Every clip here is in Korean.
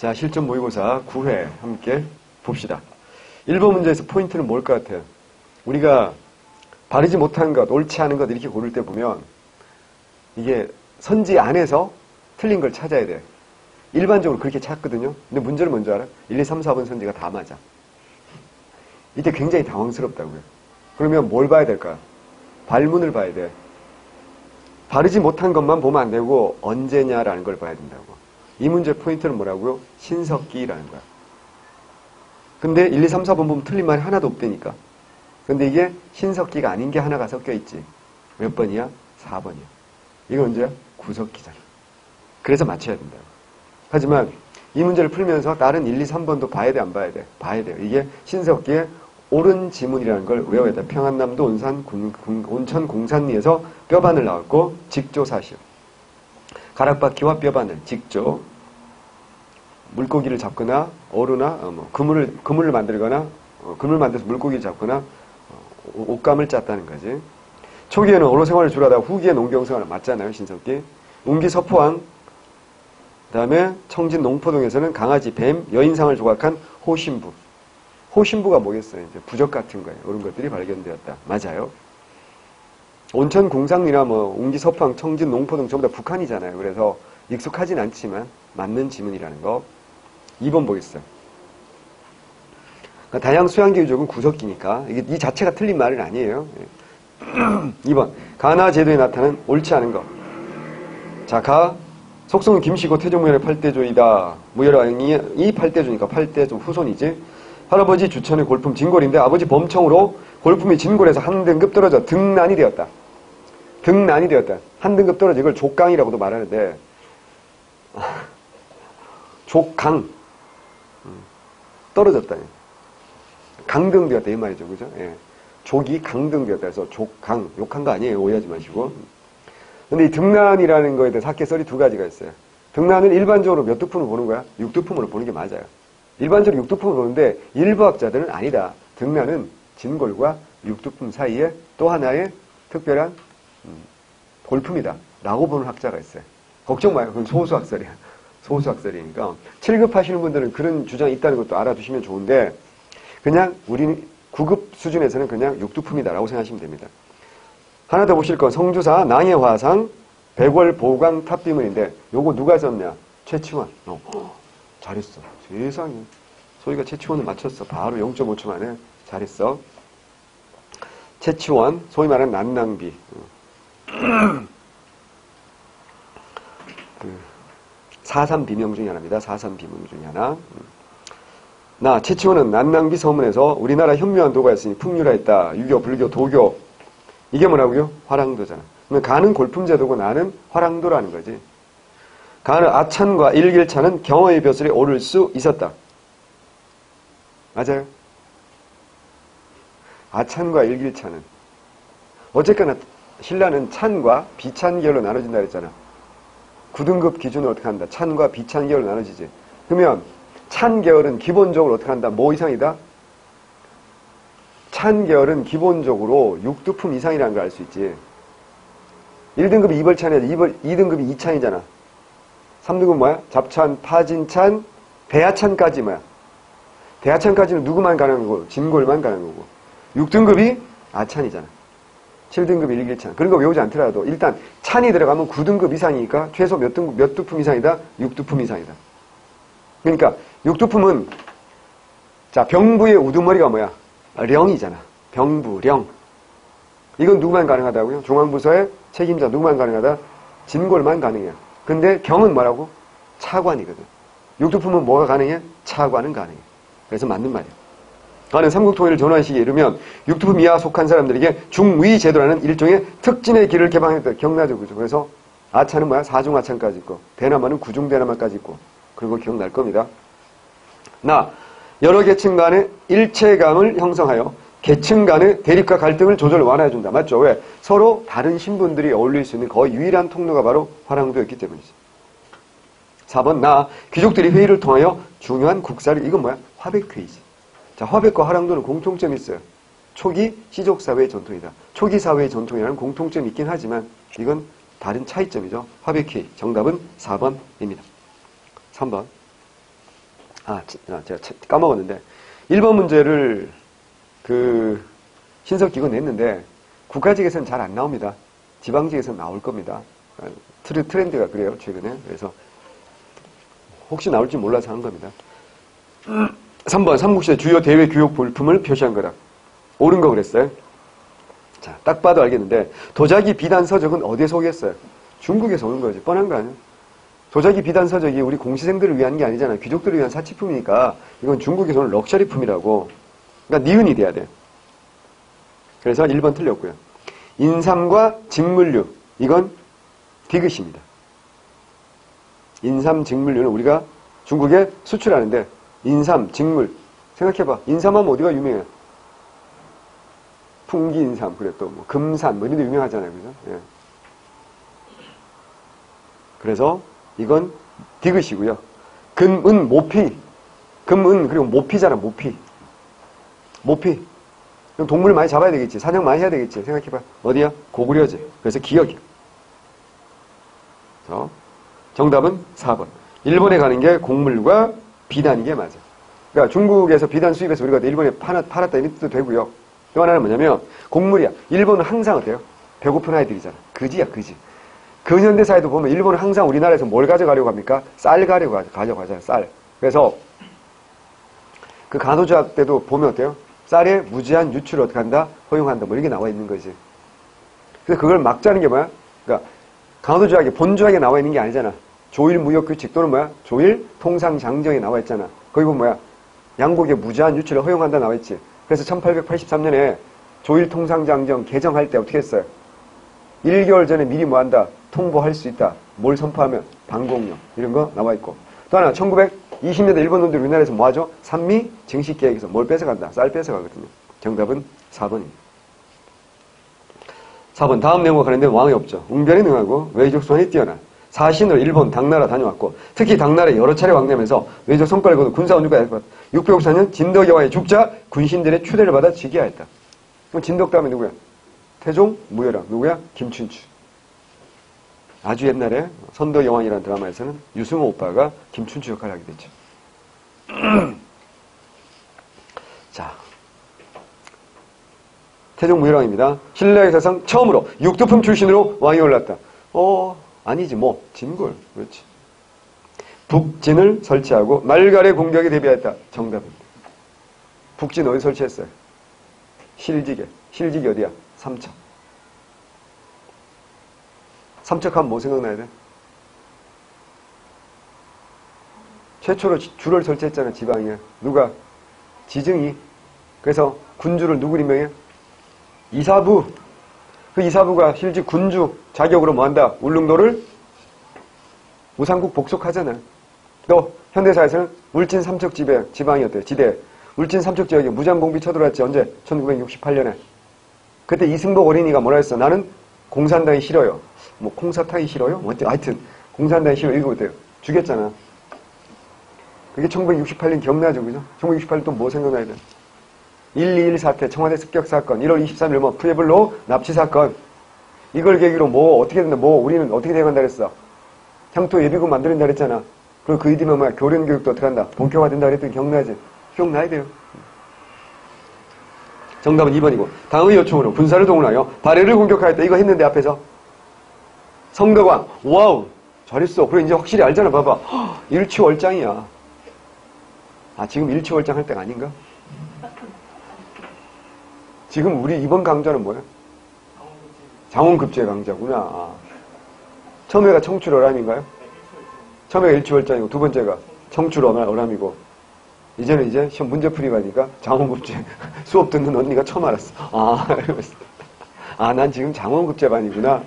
자, 실전 모의고사 9회 함께 봅시다. 1번 문제에서 포인트는 뭘 것 같아요? 우리가 바르지 못한 것, 옳지 않은 것 이렇게 고를 때 보면 이게 선지 안에서 틀린 걸 찾아야 돼. 일반적으로 그렇게 찾거든요. 근데 문제는 뭔지 알아? 1, 2, 3, 4번 선지가 다 맞아. 이때 굉장히 당황스럽다고요. 그러면 뭘 봐야 될까요? 발문을 봐야 돼. 바르지 못한 것만 보면 안 되고 언제냐라는 걸 봐야 된다고. 이 문제 포인트는 뭐라고요? 신석기라는 거야. 근데 1, 2, 3, 4번 보면 틀린 말이 하나도 없다니까. 근데 이게 신석기가 아닌 게 하나가 섞여 있지. 몇 번이야? 4번이야. 이거 언제야? 구석기잖아. 그래서 맞춰야 된다고. 하지만 이 문제를 풀면서 다른 1, 2, 3번도 봐야 돼, 안 봐야 돼? 봐야 돼요. 이게 신석기의 옳은 지문이라는 걸 외워야 돼. 평안남도 온천 공산리에서 뼈바늘 나왔고 직조사실. 가락바퀴와 뼈바늘, 직조. 물고기를 잡거나 어루나 그물을 만들거나 그물 만들어서 물고기를 잡거나 옷감을 짰다는 거지. 초기에는 어로 생활을 주로 하다가 후기에 농경생활을 맞잖아요. 신석기. 웅기 서포항 그 다음에 청진 농포동에서는 강아지, 뱀, 여인상을 조각한 호신부. 호신부가 뭐겠어요? 이제 부적 같은 거예요. 이런 것들이 발견되었다. 맞아요. 온천 공상리나 웅기 서포항, 청진 농포동 전부 다 북한이잖아요. 그래서 익숙하진 않지만 맞는 지문이라는 거. 2번 보겠어요. 그러니까 다양 수양계 유적은 구석기니까 이게 이 자체가 틀린 말은 아니에요. 2번 가나 제도에 나타나는 옳지 않은 것. 자, 속성은 김씨고 태종무열의 8대조이다. 무열왕이 8대조니까 8대조 후손이지. 할아버지 주천의 골품 진골인데 아버지 범청으로 골품이 진골에서 한 등급 떨어져 등난이 되었다. 등난이 되었다. 한 등급 떨어져 이걸 족강이라고도 말하는데 족강 떨어졌다. 강등되었다 이 말이죠. 그죠? 예. 족이 강등되었다 해서 족강 욕한 거 아니에요. 오해하지 마시고. 근데 이 등난이라는 거에 대해서 학계설이 두 가지가 있어요. 등난은 일반적으로 몇 두품으로 보는 거야? 6두품으로 보는 게 맞아요. 일반적으로 6두품으로 보는데 일부학자들은 아니다. 등난은 진골과 6두품 사이에 또 하나의 특별한 골품이다. 라고 보는 학자가 있어요. 걱정 마요. 그건 소수학설이야. 소수학설이니까. 7급 하시는 분들은 그런 주장이 있다는 것도 알아두시면 좋은데 그냥 우리는 9급 수준에서는 그냥 6두품이다라고 생각하시면 됩니다. 하나 더 보실 건 성주사 낭해화상 백월보광 탑비문인데 요거 누가 썼냐? 최치원. 잘했어. 세상에. 소희가 최치원을 맞췄어. 바로 0.5초 만에 잘했어. 최치원, 소위 말하는 난낭비. 사삼 비명 중에 하나입니다. 사삼 비명 중에 하나. 최치원은 난낭비 서문에서 우리나라 현묘한 도가였으니 풍류라했다. 유교, 불교, 도교. 이게 뭐라고요? 화랑도잖아. 그러면 가는 골품제도고 나는 화랑도라는 거지. 가는 아찬과 일길찬은 경어의 벼슬에 오를 수 있었다. 맞아요? 아찬과 일길찬은. 어쨌거나 신라는 찬과 비찬계열로 나눠진다 그랬잖아. 9등급 기준으로 어떻게 한다? 찬과 비찬계열로 나눠지지. 그러면 찬계열은 기본적으로 어떻게 한다? 뭐 이상이다? 찬계열은 기본적으로 6두품 이상이라는 걸 알 수 있지. 1등급이 이벌찬이야. 2등급이 이찬이잖아. 3등급은 뭐야? 잡찬, 파진찬, 대하찬까지 뭐야? 대하찬까지는 누구만 가능한 거고? 진골만 가능한 거고. 6등급이 아찬이잖아. 7등급이 일길찬. 그런 거 외우지 않더라도 일단 찬이 들어가면 9등급 이상이니까 최소 몇 두품 이상이다? 6두품 이상이다. 그러니까 6두품은 자 병부의 우두머리가 뭐야? 령이잖아. 병부, 령. 이건 누구만 가능하다고요? 중앙부서의 책임자 누구만 가능하다? 진골만 가능해요. 근데 경은 뭐라고? 차관이거든. 6두품은 뭐가 가능해? 차관은 가능해. 그래서 맞는 말이야. 나는 삼국통일을 전환 시기에 이르면 6두품 이하 속한 사람들에게 중위제도라는 일종의 특진의 길을 개방했다. 경나죠. 그죠? 그래서 아차는 뭐야? 사중아찬까지 있고 대나마는 구중대나마까지 있고 그리고 기억날 겁니다. 여러 계층 간의 일체감을 형성하여 계층 간의 대립과 갈등을 조절 완화해준다. 맞죠? 왜? 서로 다른 신분들이 어울릴 수 있는 거의 유일한 통로가 바로 화랑도였기 때문이지. 4번 귀족들이 회의를 통하여 중요한 국사를 이건 뭐야? 화백회의지. 자, 화백과 화랑도는 공통점이 있어요. 초기 시족사회의 전통이다. 초기 사회의 전통이라는 공통점이 있긴 하지만 이건 다른 차이점이죠. 화백회의. 정답은 4번입니다. 3번. 제가 까먹었는데 1번 문제를 신석기구 냈는데 국가직에서는 잘 안 나옵니다. 지방직에서는 나올 겁니다. 트렌드가 그래요, 최근에. 그래서 혹시 나올지 몰라서 한 겁니다. 3번 삼국시대 주요 대외 교육 볼품을 표시한 거다. 옳은 거 그랬어요. 자, 딱 봐도 알겠는데 도자기 비단 서적은 어디에서 오겠어요? 중국에서 오는 거지. 뻔한 거 아니야? 도자기 비단 서적이 우리 공시생들을 위한 게 아니잖아. 귀족들을 위한 사치품이니까 이건 중국에서 오는 럭셔리품이라고. 그러니까 니은이 돼야 돼. 그래서 1번 틀렸고요. 인삼과 직물류, 이건 디귿입니다. 인삼, 직물류는 우리가 중국에 수출하는데 인삼, 직물, 생각해봐. 인삼하면 어디가 유명해? 풍기인삼, 그래 또 뭐 금산, 뭐 이런 데 유명하잖아요. 그죠? 예. 그래서 이건 디귿이고요. 금, 은, 모피. 금, 은, 그리고 모피잖아, 모피. 모피. 그럼 동물 많이 잡아야 되겠지. 사냥 많이 해야 되겠지. 생각해봐. 어디야? 고구려지. 그래서 기억이야. 정답은 4번. 일본에 가는 게 곡물과 비단인 게 맞아. 그러니까 중국에서 비단 수입해서 우리가 일본에 팔았다 이런 뜻도 되고요. 또 하나는 뭐냐면 곡물이야. 일본은 항상 어때요? 배고픈 아이들이잖아. 그지야, 그지. 근현대사에도 보면 일본은 항상 우리나라에서 뭘 가져가려고 합니까? 쌀 가져가잖아요. 쌀. 그래서 그 간호조약 때도 보면 어때요? 쌀의 무제한 유출을 어떻게 한다? 허용한다. 뭐 이런 게 나와 있는 거지. 그래서 그걸 막자는 게 뭐야? 그러니까 간호조약에 본조약에 나와 있는 게 아니잖아. 조일무역규칙 또는 뭐야? 조일통상장정에 나와 있잖아. 거기 보면 뭐야? 양곡의 무제한 유출을 허용한다 나와 있지. 그래서 1883년에 조일통상장정 개정할 때 어떻게 했어요? 1개월 전에 미리 뭐 한다? 통보할 수 있다. 뭘 선포하면? 방공용. 이런 거 나와 있고. 또 하나 1920년대 일본 놈들이 우리나라에서 뭐 하죠? 산미 증식계획에서 뭘 뺏어간다? 쌀 뺏어가거든요. 정답은 4번입니다. 4번 다음 내용과 관련된 왕이 없죠. 웅변에 능하고 외적 수완이 뛰어난 사신으로 일본 당나라 다녀왔고 특히 당나라에 여러 차례 왕래하면서 외적 성과를 거둔 군사운주가 654년 진덕여왕의 죽자 군신들의 추대를 받아 즉위하였다. 그럼 진덕 다음에 누구야? 태종 무열왕. 누구야? 김춘추. 아주 옛날에 선덕여왕이라는 드라마에서는 유승호 오빠가 김춘추 역할을 하게 됐죠. 자, 태종 무열왕입니다. 신라의 사상 처음으로 육두품 출신으로 왕이 올랐다. 아니지 뭐 진골. 그렇지. 북진을 설치하고 말갈의 공격에 대비하였다. 정답입니다. 북진 어디 설치했어요? 실직에. 실직이 어디야? 삼척. 삼척하면 뭐 생각나야 돼? 최초로 주를 설치했잖아. 지방에. 누가? 지증이. 그래서 군주를 누구 임명해? 이사부. 그 이사부가 실직 군주 자격으로 뭐 한다? 울릉도를 우상국 복속하잖아. 또 현대사에서는 울진 삼척 지방이었대요. 지대. 울진 삼척 지역에 무장공비 쳐들어왔지. 언제? 1968년에. 그때 이승복 어린이가 뭐라 했어? 나는 공산당이 싫어요. 뭐 콩사탕이 싫어요? 뭐 하여튼 공산당이 싫어요. 이거 어때요? 죽였잖아. 그게 1968년 기억나죠? 그죠? 1968년 또 뭐 생각나야 돼? 121 사태, 청와대 습격 사건, 1월 23일 뭐 푸에블로 납치 사건. 이걸 계기로 뭐 어떻게 된다? 뭐 우리는 어떻게 돼간다 그랬어? 향토 예비군 만들어낸다 그랬잖아. 그리고 그 이듬해 뭐야? 교련 교육도 어떻게 한다? 본격화된다 그랬더니 기억나지? 기억나야 돼요. 정답은 2번이고 당의 요청으로 군사를 동원하여 발해를 공격하였다. 이거 했는데 앞에서 성덕왕. 와우 잘했어. 그래 이제 확실히 알잖아. 봐봐. 일취월장이야. 지금 일취월장 할 때가 아닌가? 지금 우리 이번 강좌는 뭐야? 장원급제 강좌구나. 처음에가 청출어람인가요? 처음에가 일취월장이고 두 번째가 청출어람이고 이제는 이제 시험 문제풀이 가니까 장원급제 수업 듣는 언니가 처음 알았어. 이러면서. 난 지금 장원급제반이구나.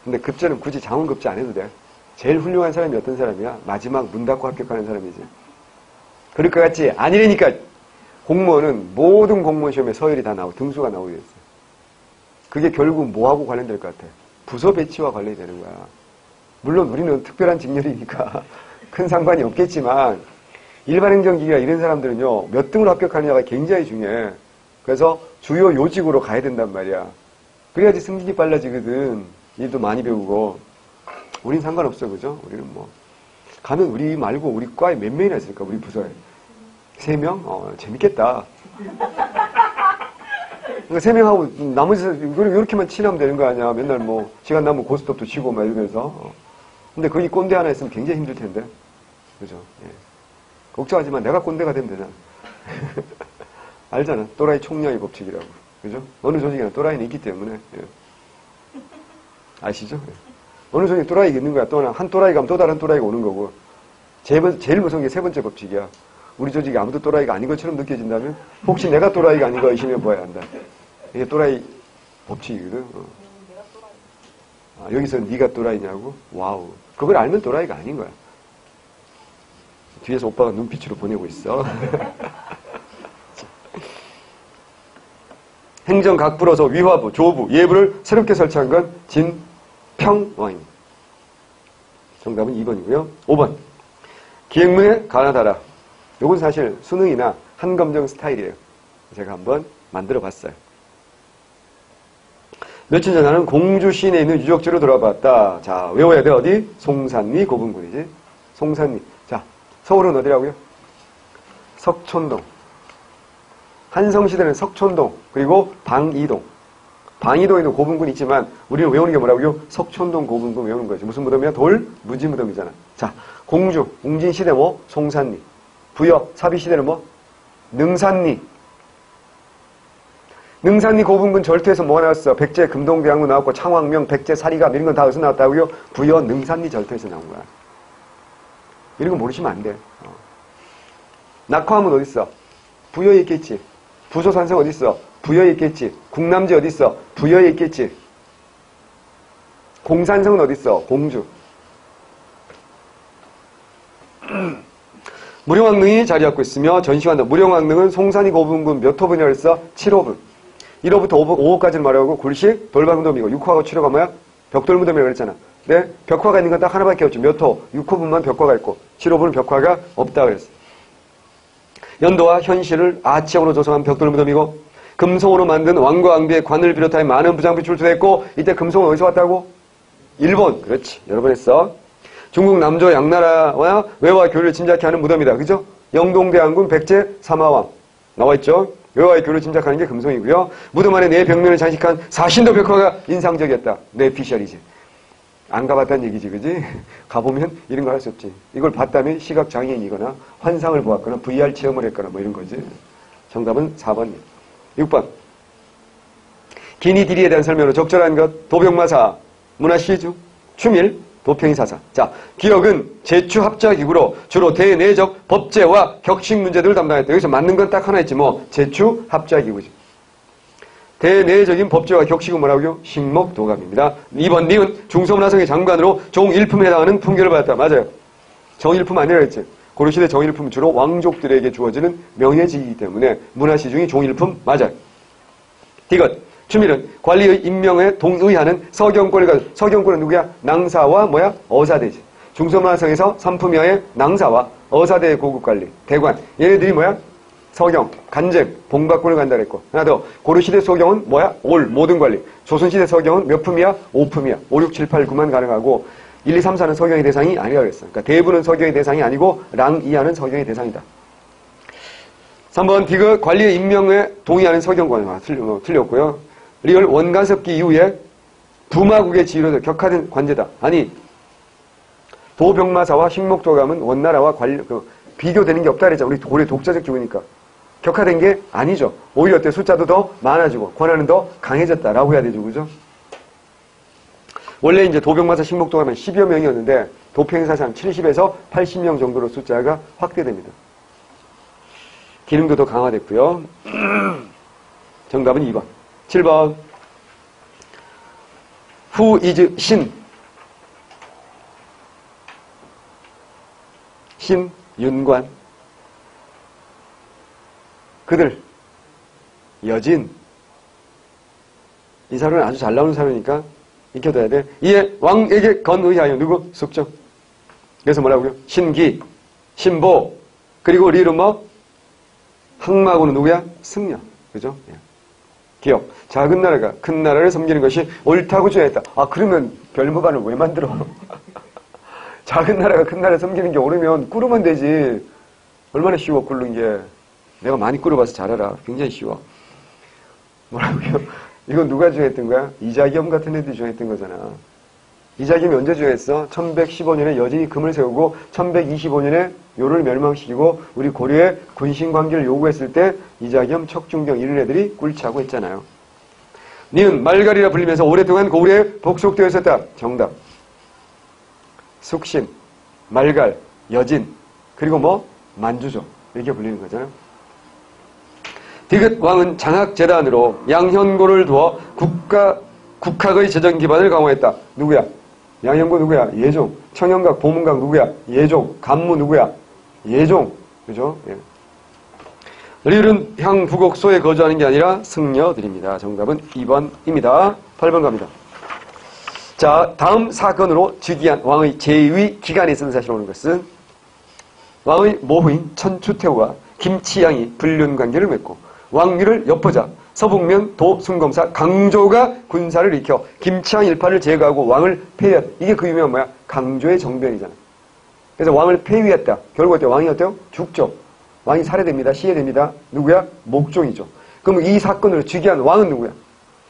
근데 급제는 굳이 장원급제 안 해도 돼. 제일 훌륭한 사람이 어떤 사람이야? 마지막 문 닫고 합격하는 사람이지. 그럴 것 같지? 아니라니까. 공무원은 모든 공무원 시험에 서열이 다 나오고 등수가 나오게 됐어. 그게 결국 뭐하고 관련될 것 같아? 부서 배치와 관련이 되는 거야. 물론 우리는 특별한 직렬이니까 큰 상관이 없겠지만 일반 행정직이나 이런 사람들은요. 몇 등으로 합격하느냐가 굉장히 중요해. 그래서 주요 요직으로 가야 된단 말이야. 그래야지 승진이 빨라지거든. 일도 많이 배우고. 우린 상관없어, 그죠? 우리는 뭐. 가면 우리 말고 우리 과에 몇 명이나 있을까, 우리 부서에. 3명? 재밌겠다. 그러니까 3명하고 나머지, 이렇게만 친하면 되는 거 아니야. 맨날 뭐, 시간 나면 고스톱도 치고 막 이러면서. 근데 거기 꼰대 하나 있으면 굉장히 힘들 텐데. 그죠? 예. 걱정하지 마. 내가 꼰대가 되면 되잖아. 알잖아. 또라이 총량의 법칙이라고. 그죠? 어느 조직에나 또라이는 있기 때문에. 예. 아시죠? 예. 어느 조직에 또라이가 있는 거야. 또 한 또라이가 가면 또 다른 또라이가 오는 거고. 제일 무서운 게 3번째 법칙이야. 우리 조직에 아무도 또라이가 아닌 것처럼 느껴진다면 혹시 내가 또라이가 아닌 거이시면 봐야 한다. 이게 또라이 법칙이거든. 여기서 네가 또라이냐고? 와우. 그걸 알면 또라이가 아닌 거야. 뒤에서 오빠가 눈빛으로 보내고 있어. 행정 각부로서 위화부, 조부, 예부를 새롭게 설치한 건 진평왕입니다. 정답은 2번이고요. 5번. 기행문에 가나다라. 이건 사실 수능이나 한검정 스타일이에요. 제가 한번 만들어 봤어요. 며칠 전 나는 공주 시내에 있는 유적지로 돌아봤다. 자, 외워야 돼. 어디? 송산리 고분군이지. 송산리. 자, 서울은 어디라고요? 석촌동. 한성시대는 석촌동, 그리고 방이동. 방이동에도 고분군이 있지만 우리는 외우는 게 뭐라고요? 석촌동 고분군 외우는 거지. 무슨 무덤이야? 돌, 무지 무덤이잖아. 자, 공주, 웅진시대 뭐? 송산리. 부여, 사비시대는 뭐? 능산리. 능산리 고분군 절투에서 뭐가 나왔어? 백제 금동대왕도 나왔고 창왕명, 백제 사리감 이런 건 다 어디서 나왔다고요? 부여, 능산리 절투에서 나온 거야. 이런 거 모르시면 안 돼. 낙화암은 어디 있어? 부여에 있겠지. 부소산성 어디 있어? 부여에 있겠지. 국남지 어디 있어? 부여에 있겠지. 공산성은 어디 있어? 공주. 무령왕릉이 자리 잡고 있으며 전시관도 무령왕릉은 송산리 고분군 몇 호분이라고 했어? 7호분. 1호부터 5호까지는 말하고 굴식, 돌방무덤이고 6호하고 7호가 뭐야? 벽돌무덤이라고 그랬잖아. 네? 벽화가 있는 건 딱 하나밖에 없지. 몇 호? 6호분만 벽화가 있고 7호분은 벽화가 없다 그랬어. 연도와 현실을 아치형으로 조성한 벽돌무덤이고 금송으로 만든 왕과 왕비의 관을 비롯하여 많은 부장비 출토됐고 이때 금송은 어디서 왔다고? 일본. 그렇지. 여러 번 했어. 중국 남조 양나라와 외화 교류를 짐작케 하는 무덤이다. 그죠? 영동대왕군 백제 사마왕. 나와있죠? 외화의 교류를 짐작하는 게 금송이고요. 무덤 안에 네 벽면을 장식한 사신도 벽화가 인상적이었다. 뇌피셜이지. 안 가봤다는 얘기지, 그지? 가보면 이런 거 할 수 없지. 이걸 봤다면 시각장애인이거나 환상을 보았거나 VR 체험을 했거나 뭐 이런 거지. 정답은 4번입니다. 6번. 기니디리에 대한 설명으로 적절한 것. 도병마사, 문화시주, 추밀, 도평이사사. 자, 기억은 제추합자기구로 주로 대내적 법제와 격식 문제들을 담당했다. 여기서 맞는 건 딱 하나 있지 뭐. 제추합자기구지. 대내적인 법제와 격식은 뭐라고요? 식목도감입니다. 2번 니은 중서문화성의 장관으로 종일품에 해당하는 품계를 받았다. 맞아요. 정일품 아니라 했지. 고려시대 정일품은 주로 왕족들에게 주어지는 명예직이기 때문에 문화시중이 종일품 맞아요. 디귿 추밀은 관리의 임명에 동의하는 서경권을 가지고 서경권은 누구야? 낭사와 뭐야? 어사대지. 중서문화성에서 삼품이하의 낭사와 어사대의 고급관리, 대관 얘네들이 뭐야? 서경, 간쟁, 봉박군을 간다 그랬고 하나 더 고려시대 서경은 뭐야? 올, 모든 관리. 조선시대 서경은 몇 품이야? 5품이야. 5, 6, 7, 8, 9만 가능하고 1, 2, 3, 4는 서경의 대상이 아니라 그랬어. 그러니까 대부는 서경의 대상이 아니고 랑 이하는 서경의 대상이다. 3번 디귿 관리의 임명에 동의하는 서경권 틀렸고요. 리얼 원간섭기 이후에 부마국의 지위로 격화된 관제다. 아니 도병마사와 식목도감은 원나라와 비교되는 게 없다 그랬잖아. 우리 고려 독자적 기구니까. 격화된 게 아니죠. 오히려 어때? 숫자도 더 많아지고 권한은 더 강해졌다라고 해야 되죠. 그죠? 원래 이제 도병마사 식목도감은 10여 명이었는데 도평사상 70에서 80명 정도로 숫자가 확대됩니다. 기능도 더 강화됐고요. 정답은 2번. 7번. Who is 신? 신, 윤관. 그들, 여진. 이 사람은 아주 잘 나오는 사람이니까 익혀둬야 돼. 이에 왕에게 건의하여 누구? 숙정. 그래서 뭐라고요? 신기, 신보, 그리고 리는 뭐? 항마고는 누구야? 승려. 그죠? 예. 기억. 작은 나라가 큰 나라를 섬기는 것이 옳다고 주장했다. 아, 그러면 별무반을 왜 만들어? 작은 나라가 큰 나라 섬기는 게 옳으면 꾸르면 되지. 얼마나 쉬워, 꿇는 게. 내가 많이 꿇어봐서 잘 알아. 굉장히 쉬워. 뭐라고요? 이건 누가 주장했던 거야? 이자겸 같은 애들이 주장했던 거잖아. 이자겸이 언제 주장했어? 1115년에 여진이 금을 세우고 1125년에 요를 멸망시키고 우리 고려에 군신관계를 요구했을 때 이자겸, 척준경 이런 애들이 꿀치하고 했잖아요. 니은 말갈이라 불리면서 오랫동안 고구려에 복속되어 있었다. 정답. 숙신, 말갈, 여진, 그리고 뭐 만주죠. 이렇게 불리는 거잖아요. 디귿 왕은 장학재단으로 양현고를 두어 국학의 재정 기반을 강화했다. 누구야? 양현고 누구야? 예종. 청영각, 보문각 누구야? 예종. 간무 누구야? 예종. 그죠? 예. 리을은 향 부곡소에 거주하는 게 아니라 승려들입니다. 정답은 2번입니다. 8번 갑니다. 자, 다음 사건으로 즉위한 왕의 제2위 기간에 있는 사실 오는 것은 왕의 모후인 천추태후와 김치양이 불륜관계를 맺고 왕위를 엿보자 서북면 도순검사 강조가 군사를 일으켜 김치양 일파를 제거하고 왕을 폐위했다. 이게 그 유명한 뭐야? 강조의 정변이잖아. 그래서 왕을 폐위했다. 결국 어때요? 왕이 어때요? 죽죠. 왕이 살해됩니다. 시해됩니다. 누구야? 목종이죠. 그럼 이 사건으로 즉위한 왕은 누구야?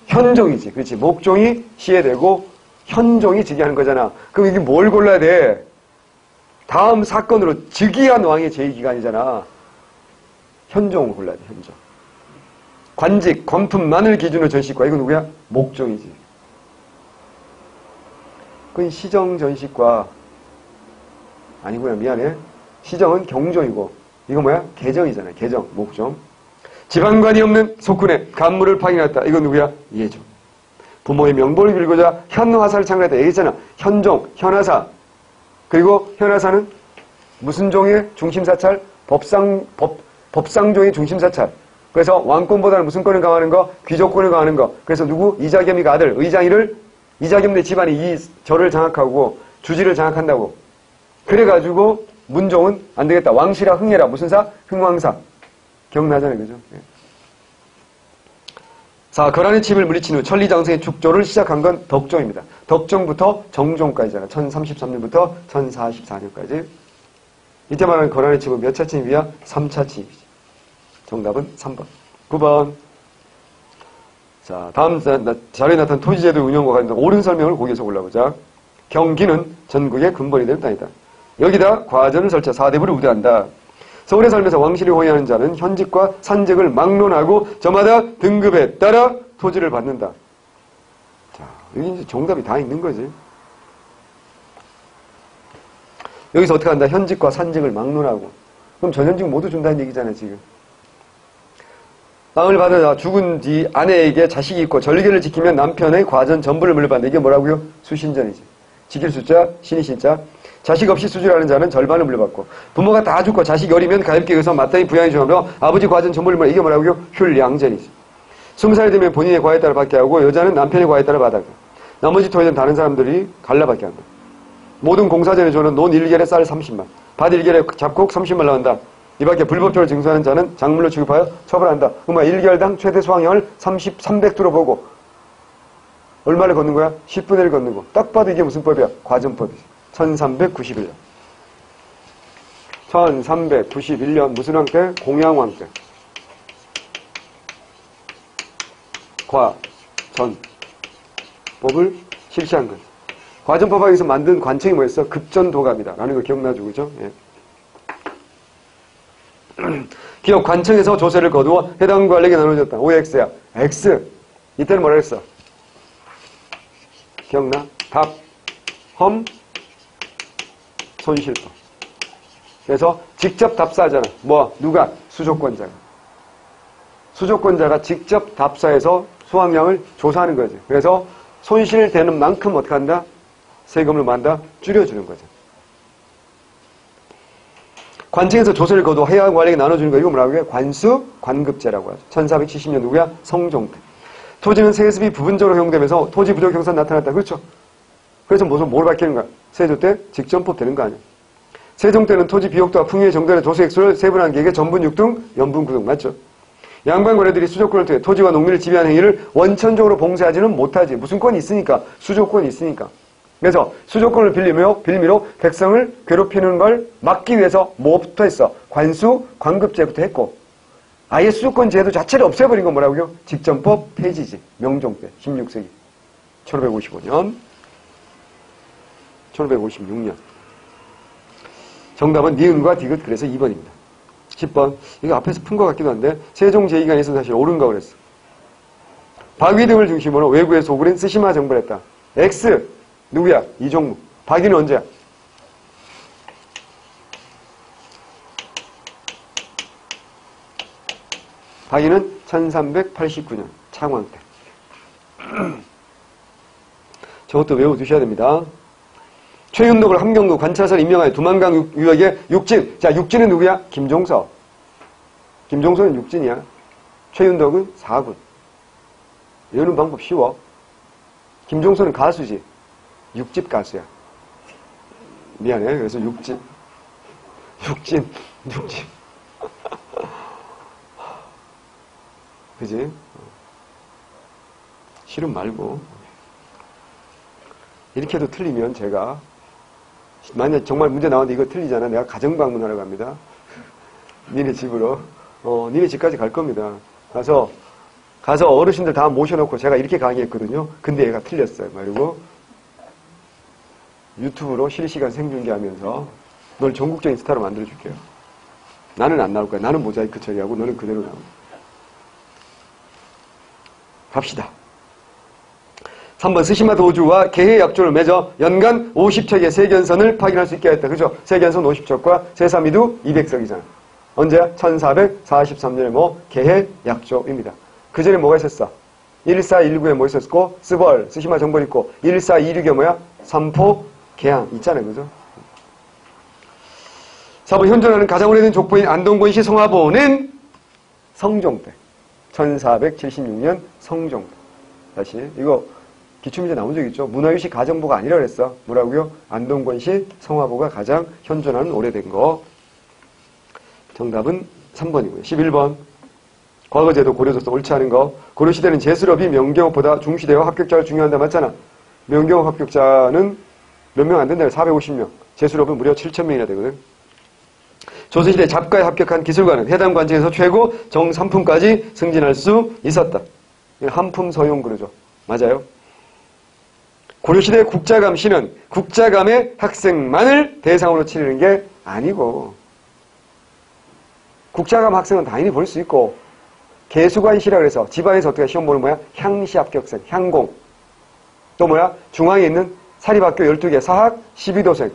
현종이지. 그렇지. 목종이 시해되고 현종이 즉위하는 거잖아. 그럼 이게 뭘 골라야 돼? 다음 사건으로 즉위한 왕의 제2기간이잖아. 현종을 골라야 돼. 현종. 관직, 권품만을 기준으로 전식과 이거 누구야? 목종이지. 그건 시정 전식과 아니고요. 미안해. 시정은 경조이고 이거 뭐야? 계정이잖아. 계정, 목종. 지방관이 없는 속군에 간무를 파견했다. 이거 누구야? 예종. 부모의 명복을 빌고자 현화사를 창건했다. 얘기했잖아. 현종, 현화사. 그리고 현화사는 무슨 종의 중심사찰? 법상종의 중심사찰. 그래서 왕권보다는 무슨 권을 강화하는 거? 귀족권을 강화하는 거. 그래서 누구? 이자겸이가 아들 의장이를 이자겸네 집안이 이 절을 장악하고 주지를 장악한다고. 그래가지고 문종은 안 되겠다. 왕시라 흥해라. 무슨 사? 흥왕사. 기억나잖아요. 그죠? 네. 자, 거란의 침을 물리친 후 천리장성의 축조를 시작한 건 덕종입니다. 덕종부터 정종까지잖아. 1033년부터 1044년까지. 이때 말하는 거란의 침은 몇 차 침입이야? 3차 침입이지. 정답은 3번. 9번. 자, 다음 자료에 나타난 토지제도 운영과 관련된 옳은 설명을 거기에서 골라보자. 경기는 전국의 근본이 될 땅이다. 여기다 과전을 설쳐 사대부를 우대한다. 서울에 살면서 왕실을 호위하는 자는 현직과 산직을 막론하고 저마다 등급에 따라 토지를 받는다. 자, 여기 이제 정답이 다 있는 거지. 여기서 어떻게 한다? 현직과 산직을 막론하고. 그럼 전현직 모두 준다는 얘기잖아요, 지금. 땅을 받아 죽은 뒤 아내에게 자식이 있고 전리계를 지키면 남편의 과전 전부를 물려받는다. 이게 뭐라고요? 수신전이지. 지킬 수자, 신이 신자. 자식 없이 수주라는 자는 절반을 물려받고 부모가 다 죽고 자식이 어리면 가엾게 여기서 마땅히 부양해 주므로 아버지 과전 전부를 물려. 이게 뭐라고요? 훌양전이지. 20살이 되면 본인의 과에 따라 받게 하고 여자는 남편의 과에 따라 받아. 나머지 토지는 다른 사람들이 갈라받게 한다. 모든 공사전에 주는 논 1결에 쌀 30만, 밭 1결에 잡곡 30만 나온다. 이 밖에 불법적으로 증수하는 자는 작물로 취급하여 처벌한다. 그러면 1결당 최대 수확량을 300두로 보고 얼마를 걷는 거야? 10분의 1 걷는 거. 딱 봐도 이게 무슨 법이야? 과전법이지. 1391년. 1391년 무슨 왕 때? 공양왕 때. 과전법을 실시한 거지. 과전법학에서 만든 관청이 뭐였어? 급전도갑이다. 라는 거 기억나죠? 그죠? 예. 기업 관청에서 조세를 거두어 해당 관리에게 나눠줬다. OX야. X. 이때는 뭐라 했어? 기억나? 답, 험, 손실법. 그래서 직접 답사하잖아. 뭐, 누가? 수조권자가. 수조권자가 직접 답사해서 수확량을 조사하는 거지. 그래서 손실되는 만큼 어떻게 한다? 세금을 만다? 줄여주는 거죠. 관청에서 조세를 거두어 해당 관리에게 나눠주는 거, 이거 뭐라고 해요? 관수, 관급제라고 하죠. 1470년 누구야? 성종 때. 토지는 세습이 부분적으로 허용되면서 토지 부족 형상 나타났다. 그렇죠? 그래서 뭘 바뀌는 거야? 세조 때 직전법 되는 거 아니야? 세종 때는 토지 비옥도와 풍요의 정도의 조세 액수를 세분한 계획에 전분 6등, 연분 9등. 맞죠? 양반 거래들이 수조권을 통해 토지와 농민을 지배하는 행위를 원천적으로 봉쇄하지는 못하지. 무슨 권이 있으니까? 수조권이 있으니까. 그래서 수조권을 빌미로 백성을 괴롭히는 걸 막기 위해서 뭐부터 했어? 관수, 관급제부터 했고 아예 수조권 제도 자체를 없애버린 건 뭐라고요? 직전법 폐지지. 명종 때 16세기 1555년 1556년 정답은 니은과 디귿 그래서 2번입니다. 10번 이거 앞에서 푼 것 같기도 한데 세종 제2강에서 사실 옳은 거 그랬어. 박위 등을 중심으로 외구의 소굴인 쓰시마 정벌 했다. X 누구야? 이종무. 박위는 언제야? 박위는 1389년 창왕 때. 저것도 외워두셔야 됩니다. 최윤덕을 함경도 관찰사를 임명하여 두만강 유역의 육진. 자, 육진은 누구야? 김종서. 김종서는 육진이야. 최윤덕은 4군. 외우는 방법 쉬워. 김종서는 가수지. 6집 가수야. 미안해. 그래서 6집. 6집. 그지? 실은 말고. 이렇게 해도 틀리면 제가 만약 정말 문제 나왔는데 이거 틀리잖아. 내가 가정방문하러 갑니다. 니네 집으로. 니네 집까지 갈 겁니다. 가서 어르신들 다 모셔놓고 제가 이렇게 강의했거든요. 근데 얘가 틀렸어요. 말고 유튜브로 실시간 생중계하면서 널 전국적인 스타로 만들어줄게요. 나는 안 나올 거야. 나는 모자이크 처리하고 너는 그대로 나옵니다. 갑시다. 3번 스시마 도주와 개해 약조를 맺어 연간 50척의 세견선을 파견할 수 있게 했다. 그죠? 세견선 50척과 세사미도 200석이잖아. 언제야? 1443년에 개해 약조입니다. 그 전에 뭐가 있었어? 1419에 뭐 있었고 스벌, 스시마 정벌 있고 1426에 뭐야? 삼포, 개항 있잖아요. 그죠? 4번 현존하는 가장 오래된 족보인 안동권시 성화보는 성종 때. 1476년 성종 때. 다시 이거 기출문제 나온 적 있죠? 문화유시 가정보가 아니라 그랬어. 뭐라고요? 안동권시 성화보가 가장 현존하는 오래된 거. 정답은 3번이고요. 11번. 과거제도 고려조서 옳지 않은 거. 고려시대는 제수업이 명경업보다 중시대와 합격자를 중요한다 맞잖아. 명경업 합격자는 몇 명 안 된다. 450명. 제수업은 무려 7,000명이나 되거든. 조선시대 잡과에 합격한 기술가는 해당 관청에서 최고 정삼품까지 승진할 수 있었다. 한품 서용 그러죠. 맞아요. 고려시대 국자감 시는 국자감의 학생만을 대상으로 치르는 게 아니고 국자감 학생은 당연히 볼 수 있고 개수관시라 그래서 집안에서 어떻게 시험 보는 뭐야? 향시 합격생, 향공. 또 뭐야? 중앙에 있는 사립학교 12개 사학 12도생.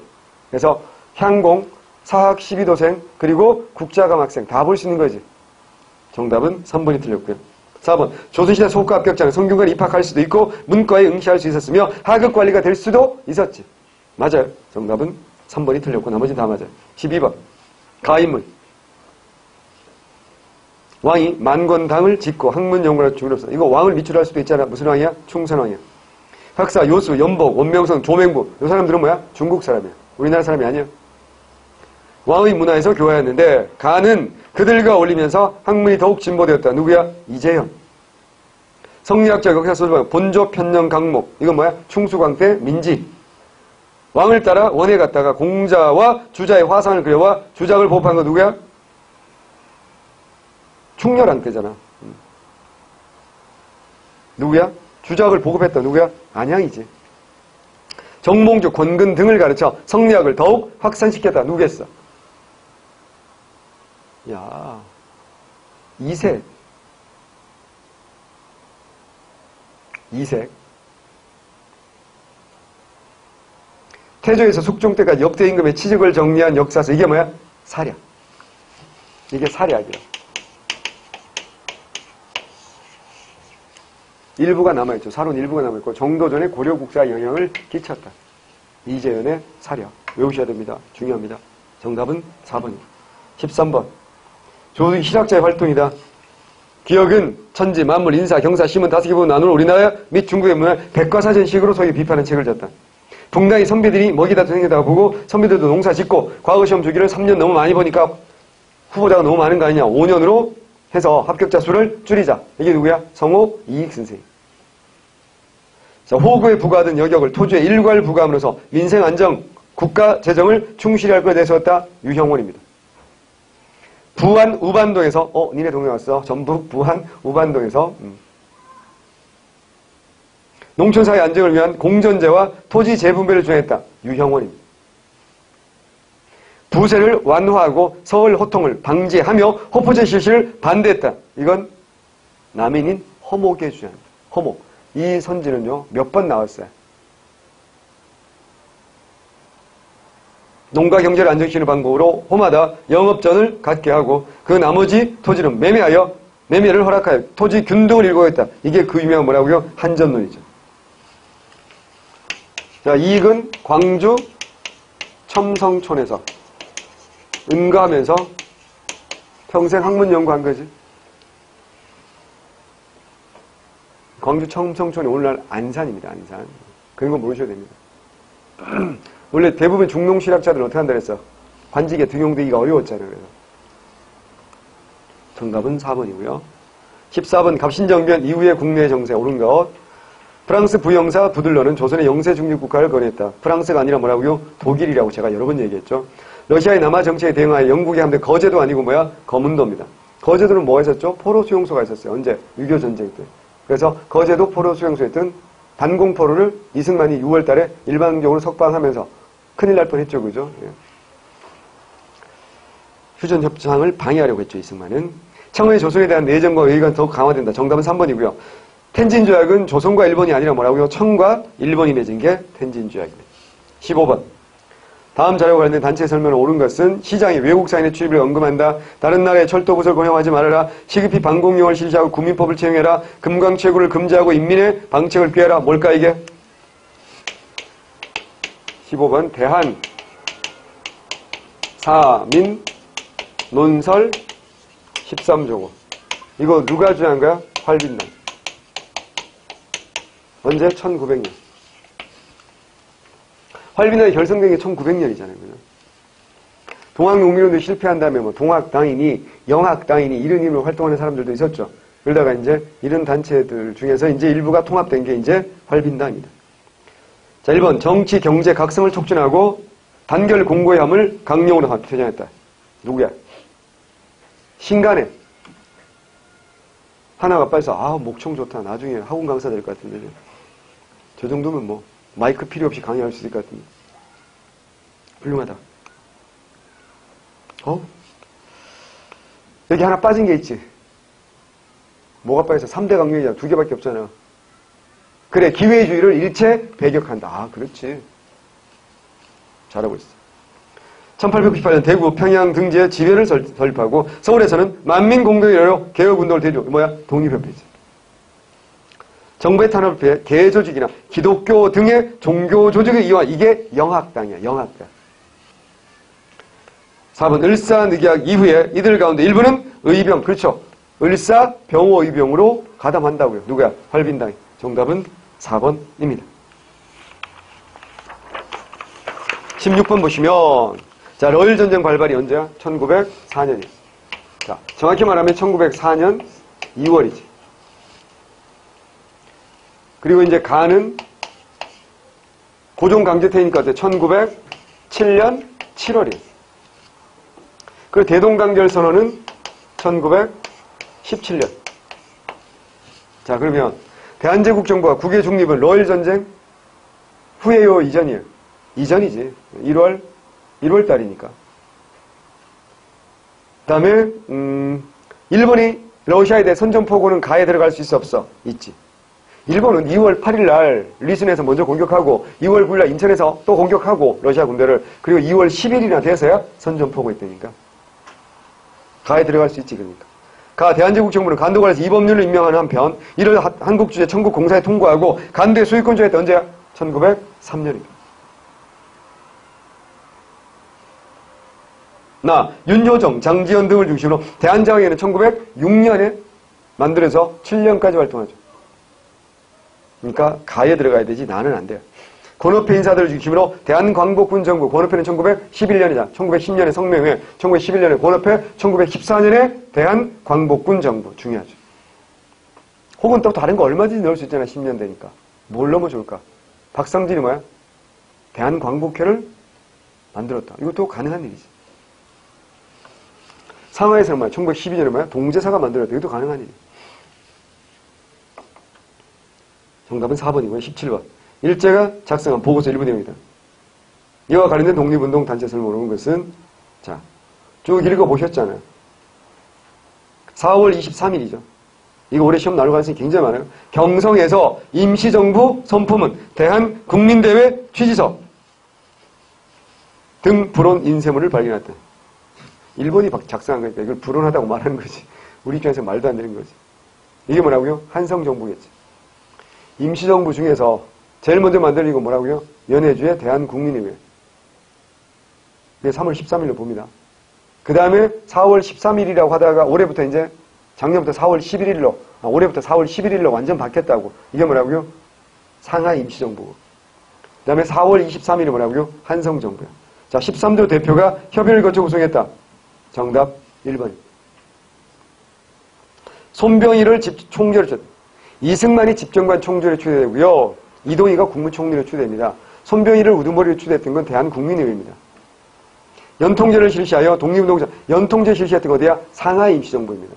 그래서 향공, 사학 12도생, 그리고 국자감 학생 다 볼 수 있는 거지. 정답은 3번이 틀렸고요. 4번. 조선시대 소과 합격자는 성균관에 입학할 수도 있고 문과에 응시할 수 있었으며 하급관리가 될 수도 있었지. 맞아요. 정답은 3번이 틀렸고 나머지는 다 맞아요. 12번. 가인문. 왕이 만권당을 짓고 학문연구를 중립했어. 이거 왕을 미출할 수도 있잖아. 무슨 왕이야? 충선왕이야. 학사, 요수, 연복, 원명성, 조맹부. 이 사람들은 뭐야? 중국 사람이야. 우리나라 사람이 아니야. 왕의 문화에서 교화했는데 가는 그들과 어울리면서 학문이 더욱 진보되었다. 누구야? 이재현. 성리학자 역사 소설 본조 편령 강목. 이건 뭐야? 충수광 때 민지. 왕을 따라 원에 갔다가 공자와 주자의 화상을 그려와 주작을 보급한 거 누구야? 충렬한 때잖아. 누구야? 주작을 보급했다. 누구야? 안양이지. 정몽주, 권근 등을 가르쳐 성리학을 더욱 확산시켰다. 누구겠어? 야, 이색. 태조에서 숙종 때까지 역대 임금의 취직을 정리한 역사서. 이게 뭐야? 사략. 이게 사략이야. 일부가 남아있죠. 사론 일부가 남아있고 정도전에 고려국사에 영향을 끼쳤다. 이재현의 사략. 외우셔야 됩니다. 중요합니다. 정답은 4번입니다. 13번. 조선 실학자의 활동이다. 기억은 천지, 만물, 인사, 경사, 시문 5개 부분 나누는 우리나라 및 중국의 문화를 백과사전식으로 소위 비판한 책을 졌다. 붕당이 선비들이 먹이다 생기다가 보고 선비들도 농사 짓고 과거 시험 주기를 3년 너무 많이 보니까 후보자가 너무 많은 거 아니냐. 5년으로 해서 합격자 수를 줄이자. 이게 누구야? 성호 이익 선생님. 자, 호구에 부과하던 여격을 토주에 일괄 부과함으로써 민생 안정, 국가 재정을 충실히 할 것에 내세웠다. 유형원입니다. 부안 우반동에서 니네 동네 왔어. 전북 부안 우반동에서 농촌사회 안정을 위한 공전제와 토지 재분배를 주장했다. 유형원입니다. 부세를 완화하고 서울 호통을 방지하며 호포제 실시를 반대했다. 이건 남인인 허목의 주장입니다. 허목. 이 선지는요, 몇 번 나왔어요. 농가 경제를 안정시키는 방법으로 호마다 영업전을 갖게 하고 그 나머지 토지는 매매를 허락하여 토지 균등을 일궈했다. 이게 그 유명한 뭐라고요? 한전론이죠. 자, 이익은 광주 첨성촌에서 은가하면서 평생 학문 연구한 거지. 광주 첨성촌이 오늘날 안산입니다. 안산. 그런 거 모르셔야 됩니다. 원래 대부분 중농 실학자들은 어떻게 한다 그랬어? 관직에 등용되기가 어려웠잖아요. 그래서. 정답은 4번이고요. 14번 갑신정변 이후의 국내 정세 옳은 것. 프랑스 부영사 부들러는 조선의 영세 중립국가를 건의했다. 프랑스가 아니라 뭐라고요? 독일이라고 제가 여러 번 얘기했죠. 러시아의 남하 정치에 대응하여 영국이 함대 거제도 아니고 뭐야? 거문도입니다. 거제도는 뭐 했었죠? 포로 수용소가 있었어요. 언제? 6.25 전쟁 때. 그래서 거제도 포로 수용소에 있던 단공포로를 이승만이 6월 달에 일방적으로 석방하면서 큰일 날 뻔했죠. 그죠? 예. 휴전협상을 방해하려고 했죠. 이승만은. 청의 조선에 대한 내정과 의의가 더욱 강화된다. 정답은 3번이고요. 텐진조약은 조선과 일본이 아니라 뭐라고요? 청과 일본이 맺은 게 텐진조약입니다. 15번. 다음 자료와 관련된 단체 설명을 옳은 것은 시장이 외국 사인의 출입을 언급한다. 다른 나라의 철도부설 고용하지 말아라. 시급히 방공용을 실시하고 국민법을 채용해라. 금광채굴을 금지하고 인민의 방책을 피해라. 뭘까 이게? 15번 대한 사민 논설 13조고. 이거 누가 주장한 거야? 활빈당. 언제? 1900년. 활빈당이 결성된 게 1900년이잖아요. 동학농민운동이 실패한 다음에 뭐 동학당이니 영학당이니 이런 이름으로 활동하는 사람들도 있었죠. 그러다가 이제 이런 단체들 중에서 이제 일부가 통합된 게 이제 활빈당입니다. 자, 1번 정치, 경제, 각성을 촉진하고 단결 공고의 함을 강령으로 표현했다. 누구야? 신간에 하나가 빠져서 목청 좋다. 나중에 학원 강사 될 것 같은데. 저 정도면 뭐 마이크 필요 없이 강의할 수 있을 것 같은데. 훌륭하다. 여기 하나 빠진 게 있지. 뭐가 빠져서 3대 강령이잖아. 2개밖에 없잖아. 그래, 기회주의를 일체 배격한다. 그렇지. 잘하고 있어. 1898년 대구, 평양 등지에 지회를 설립하고 서울에서는 만민공동회로 개혁운동을 대조. 독립협회지. 정부의 탄압을 피해 개조직이나 기독교 등의 종교조직의 이완. 이게 영학당이야. 영학당. 4번 을사늑약 이후에 이들 가운데 일부는 의병. 그렇죠. 을사 병호의병으로 가담한다고요. 누구야? 활빈당이. 정답은 4번입니다. 16번 보시면 자, 러일전쟁 발발이 언제야? 1904년이에요. 자, 정확히 말하면 1904년 2월이지. 그리고 이제 간은 고종강제퇴임까 1907년 7월이에요. 그리고 대동강결선언은 1917년. 자, 그러면 대한제국 정부가 국외 중립은 러일전쟁 후에요? 이전이에요? 이전이지. 1월 달이니까. 그 다음에 일본이 러시아에 대해 선전포고는 가에 들어갈 수 있어 없어? 있지. 일본은 2월 8일 날 리순에서 먼저 공격하고 2월 9일 날 인천에서 또 공격하고 러시아 군대를 그리고 2월 10일이나 돼서야 선전포고 했다니까. 가에 들어갈 수 있지. 그러니까. 가 대한제국 정부는 간도관에서 이범률을 임명하는 한편 이를 한국주재 청구공사에 통과하고 간도의 수익권 조회 때 언제야? 1903년입니다. 윤효정, 장지현 등을 중심으로 대한장학회는 1906년에 만들어서 7년까지 활동하죠. 그러니까 가에 들어가야 되지 나는 안 돼요. 권업회 인사들을 중심으로 대한광복군 정부, 권업회는 1911년이다. 1910년에 성명회, 1911년에 권업회, 1914년에 대한광복군 정부. 중요하죠. 혹은 또 다른 거 얼마든지 넣을 수 있잖아. 10년 되니까. 뭘 넣으면 좋을까? 박상진이 뭐야? 대한광복회를 만들었다. 이것도 가능한 일이지. 상하이에서는 뭐야? 1912년에 뭐야? 동제사가 만들었다. 이것도 가능한 일이야. 정답은 4번이고요. 17번. 일제가 작성한 보고서 일부 내용이다. 이와 관련된 독립운동 단체설을 모르는 것은, 자, 쭉 읽어보셨잖아요. 4월 23일이죠. 이거 올해 시험 나올 가능성이 굉장히 많아요. 경성에서 임시정부 선포문, 대한국민대회 취지서 등 불온 인쇄물을 발견했다. 일본이 작성한 거니까 이걸 불온하다고 말하는 거지. 우리 입장에서 말도 안 되는 거지. 이게 뭐라고요? 한성정부겠지. 임시정부 중에서 제일 먼저 만든 이거 뭐라고요? 연해주의 대한국민의회. 이게 3월 13일로 봅니다. 그 다음에 4월 13일이라고 하다가 올해부터 이제 작년부터 4월 11일로, 올해부터 4월 11일로 완전 바뀌었다고. 이게 뭐라고요? 상하이 임시정부고. 그 다음에 4월 23일이 뭐라고요? 한성정부야. 자, 13도 대표가 협의를 거쳐 구성했다. 정답 1번. 손병희를 총재로 쳤다. 이승만이 집정관 총재로 추대되고요. 이동희가 국무총리로 추대됩니다. 손병희를 우두머리로 추대했던 건 대한국민의회입니다. 연통제를 실시하여 독립운동자, 연통제 실시했던 거 어디야? 상하이 임시정부입니다.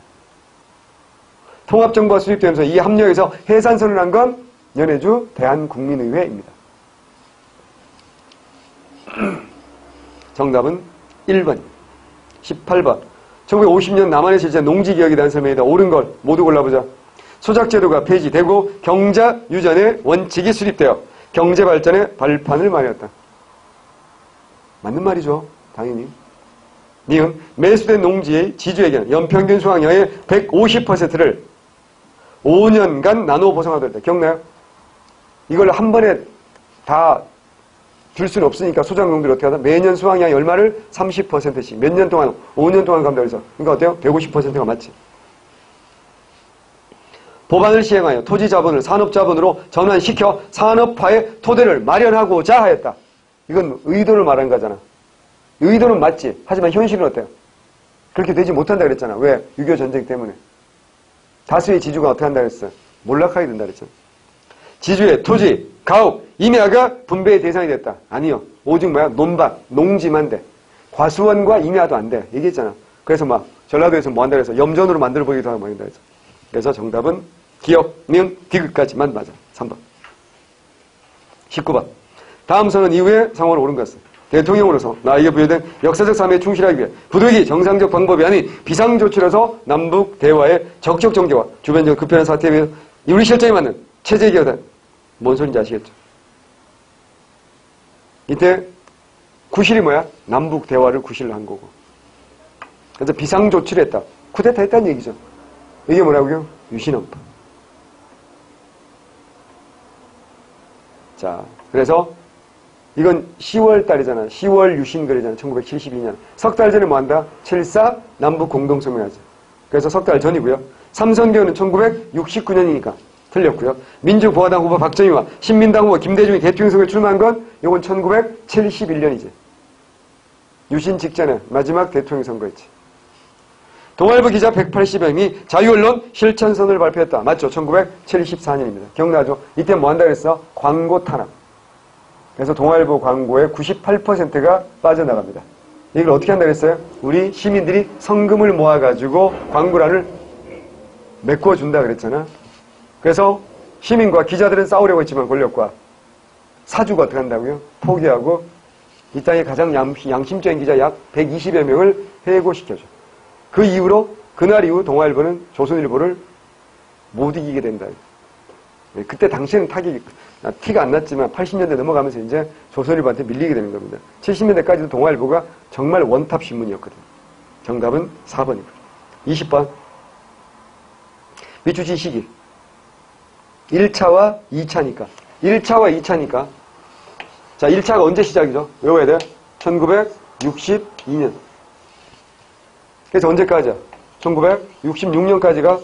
통합정부가 수립되면서 이 합력에서 해산선을 한 건 연해주 대한국민의회입니다. 정답은 1번. 18번. 1950년 남한에 실시한 농지개혁에 대한 설명이다. 옳은 걸 모두 골라보자. 소작제도가 폐지되고 경자 유전의 원칙이 수립되어 경제발전의 발판을 마련했다. 맞는 말이죠. 당연히. 니은 매수된 농지의 지주에게는 연평균 수확량의 150%를 5년간 나누어 보상하도록 했다. 기억나요? 이걸 한 번에 다 줄 수는 없으니까 소작농들이 어떻게 하다? 매년 수확량의 얼마를 30%씩 몇 년 동안, 5년 동안 간다고 해서. 그러니까 어때요? 150%가 맞지. 법안을 시행하여 토지 자본을 산업 자본으로 전환시켜 산업화의 토대를 마련하고자 하였다. 이건 의도를 말한 거잖아. 의도는 맞지. 하지만 현실은 어때요? 그렇게 되지 못한다 그랬잖아. 왜? 6.25 전쟁 때문에. 다수의 지주가 어떻게 한다 그랬어요? 몰락하게 된다 그랬잖아. 지주의 토지, 가옥, 임야가 분배의 대상이 됐다. 아니요. 오직 뭐야? 논밭, 농지만 돼. 과수원과 임야도 안 돼. 얘기했잖아. 그래서 막 전라도에서 뭐 한다 그래서 염전으로 만들어 보기도 하고 뭐 한다 그래서. 그래서 정답은 기역, 명, 디귿까지만 맞아. 3번. 19번. 다음 선언 이후에 상호를 옳은 것은 대통령으로서 나에게 부여된 역사적 사명에 충실하기 위해 부득이 정상적 방법이 아닌 비상조치로서 남북 대화의 적극적 전개와 주변적 급변한 사태에 비해 우리 실정에 맞는 체제 개혁은 뭔 소리인지 아시겠죠? 이때 구실이 뭐야? 남북 대화를 구실로 한 거고. 그래서 비상조치를 했다. 쿠데타 했다는 얘기죠. 이게 뭐라고요? 유신헌법. 자, 그래서 이건 10월 달이잖아. 10월 유신거래잖아. 1972년. 석 달 전에 뭐 한다? 7.4 남북 공동성명하죠. 그래서 석 달 전이고요. 삼선교는 1969년이니까 틀렸고요. 민주보화당 후보 박정희와 신민당 후보 김대중이 대통령 선거에 출마한 건 이건 1971년이지. 유신 직전에 마지막 대통령 선거였지. 동아일보 기자 180여 명이 자유언론 실천선을 발표했다. 맞죠? 1974년입니다. 기억나죠? 이때 뭐 한다 그랬어? 광고 탄압. 그래서 동아일보 광고의 98%가 빠져나갑니다. 이걸 어떻게 한다 그랬어요? 우리 시민들이 성금을 모아가지고 광고란을 메꿔준다 그랬잖아. 그래서 시민과 기자들은 싸우려고 했지만 권력과 사주가 어떻게 한다고요? 포기하고 이 땅의 가장 양심적인 기자 약 120여 명을 해고시켜줘. 그 이후로 그날 이후 동아일보는 조선일보를 못 이기게 된다. 그때 당시에는 티가 안 났지만 80년대 넘어가면서 이제 조선일보한테 밀리게 되는 겁니다. 70년대까지도 동아일보가 정말 원탑 신문이었거든요. 정답은 4번이고요. 20번. 미추진 시기. 1차와 2차니까. 1차와 2차니까. 자, 1차가 언제 시작이죠? 외워야 돼요. 1962년. 그래서 언제까지야? 1966년까지가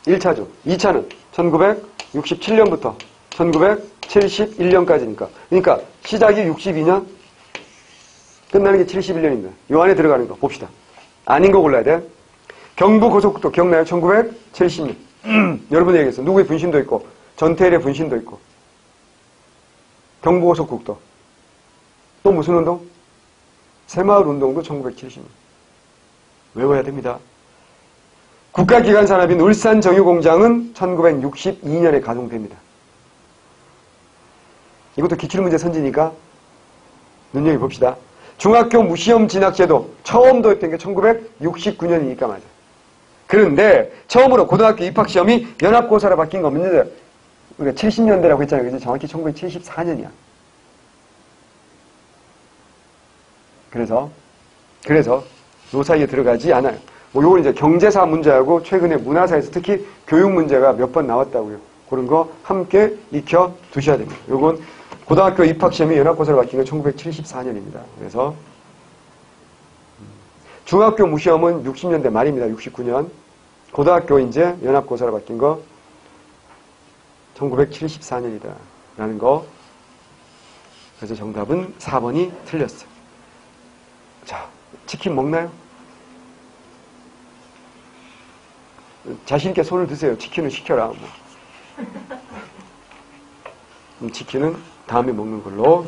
1차죠. 2차는 1967년부터 1971년까지니까. 그러니까 시작이 62년, 끝나는 게 71년입니다. 요 안에 들어가는 거 봅시다. 아닌 거 골라야 돼. 경부고속국도 기억나요? 1970년. 여러분이 얘기했어. 누구의 분신도 있고 전태일의 분신도 있고 경부고속국도. 또 무슨 운동? 새마을 운동도 1970년. 외워야 됩니다. 국가기관 산업인 울산정유공장은 1962년에 가동됩니다. 이것도 기출문제 선지니까 눈여겨봅시다. 중학교 무시험 진학제도 처음 도입된 게 1969년이니까 맞아. 그런데 처음으로 고등학교 입학시험이 연합고사로 바뀐 건 몇 년도야? 우리가 70년대라고 했잖아요. 그래서 정확히 1974년이야. 그래서 요 사이에 들어가지 않아요. 뭐 요건 이제 경제사 문제하고 최근에 문화사에서 특히 교육 문제가 몇 번 나왔다고요. 그런 거 함께 익혀 두셔야 됩니다. 요건 고등학교 입학시험이 연합고사로 바뀐 건 1974년입니다. 그래서 중학교 무시험은 60년대 말입니다. 69년. 고등학교 이제 연합고사로 바뀐 거 1974년이다. 라는 거. 그래서 정답은 4번이 틀렸어요. 자, 치킨 먹나요? 자신있게 손을 드세요. 치킨을 시켜라. 뭐. 치킨은 다음에 먹는 걸로.